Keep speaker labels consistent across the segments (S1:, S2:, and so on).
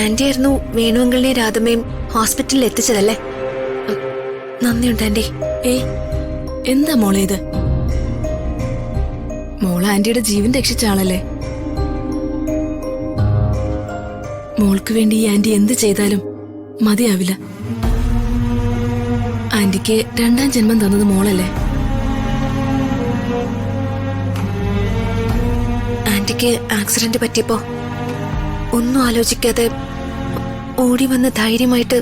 S1: Anti ആയിരുന്നു വേണുവെങ്കിലിനെ രാധമ്മയും ഹോസ്പിറ്റലിൽ എത്തിച്ചതല്ലേ? നന്ദിയുണ്ട് ആന്റി.
S2: ഏയ്, എന്താ മോളെ ഇത്? മോള് ആന്റിയുടെ ജീവൻ രക്ഷിച്ച ആളല്ലേ. മോൾക്ക് വേണ്ടി ഈ ആന്റി എന്ത് ചെയ്താലും മതിയാവില്ല. ആന്റിക്ക് രണ്ടാം ജന്മം തന്നത് മോളല്ലേ.
S1: ആന്റിക്ക് ആക്സിഡന്റ് പറ്റിയപ്പോ ഒന്നും ആലോചിക്കാതെ ഓടി വന്ന് ധൈര്യമായിട്ട്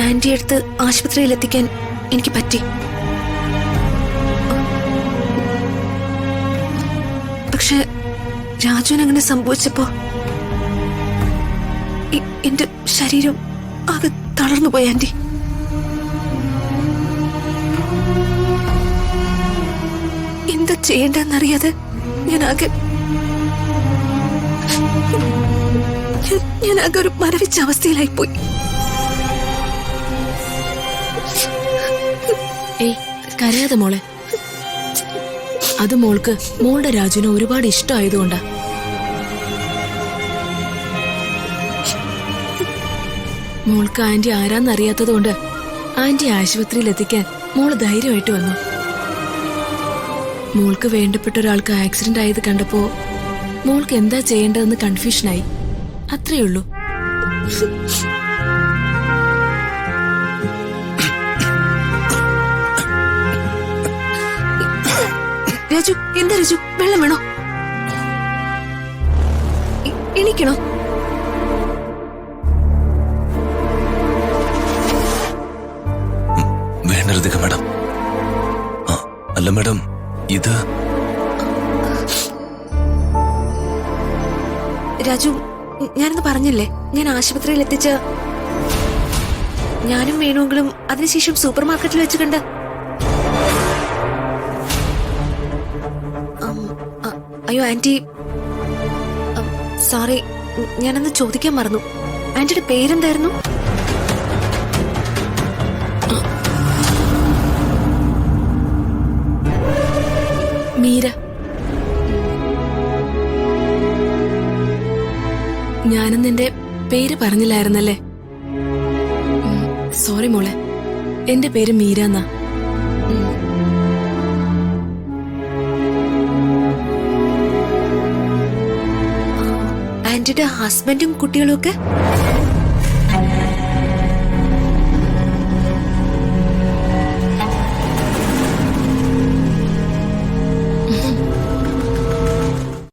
S1: ആന്റി എടുത്ത് ആശുപത്രിയിൽ എത്തിക്കാൻ എനിക്ക് പറ്റി. പക്ഷെ രാജുവിന് അങ്ങനെ സംഭവിച്ചപ്പോ എന്റെ ശരീരം ആകെ തളർന്നുപോയി ആന്റി. എന്താ ചെയ്യേണ്ടെന്നറിയാതെ ഞാനാകെ ഒരു മരവിച്ച അവസ്ഥയിലായിപ്പോയി.
S2: ഏയ്, കരയാതെ മോളെ. അത് മോൾക്ക് മോളുടെ രാജുവിനെ ഒരുപാട് ഇഷ്ടമായതുകൊണ്ടാ. മോൾക്ക് ആന്റി ആരാന്നറിയാത്തതുകൊണ്ട് ആന്റി ആശുപത്രിയിൽ എത്തിക്കാൻ മോള് ധൈര്യമായിട്ട് വന്നു. മോൾക്ക് വേണ്ടപ്പെട്ട ഒരാൾക്ക് ആക്സിഡന്റ് ആയത് കണ്ടപ്പോ മോൾക്ക് എന്താ ചെയ്യേണ്ടതെന്ന് കൺഫ്യൂഷനായി. അത്രയുള്ളൂ.
S1: രാജു, എന്താ രാജു, വെള്ളം വേണോ? എണീക്കണോ?
S3: വേണ്ട മാഡം. അല്ല മാഡം, ഇത്
S1: രാജു, ഞാനൊന്ന് പറഞ്ഞില്ലേ, ഞാൻ ആശുപത്രിയിൽ എത്തിച്ച ഞാനും വേണുവെങ്കിലും അതിനുശേഷം സൂപ്പർ മാർക്കറ്റിൽ വെച്ച് കണ്ട്. അയ്യോ ആന്റി, സോറി, ഞാനന്ന് ചോദിക്കാൻ മറന്നു. ആന്റിയുടെ പേരെന്തായിരുന്നു?
S2: മീര. ഞാനും നിന്റെ പേര് പറഞ്ഞില്ലായിരുന്നല്ലേ. സോറി മോളെ, എന്റെ പേര് മീര എന്നാ.
S1: ആന്റിയുടെ ഹസ്ബൻഡും കുട്ടികളും ഒക്കെ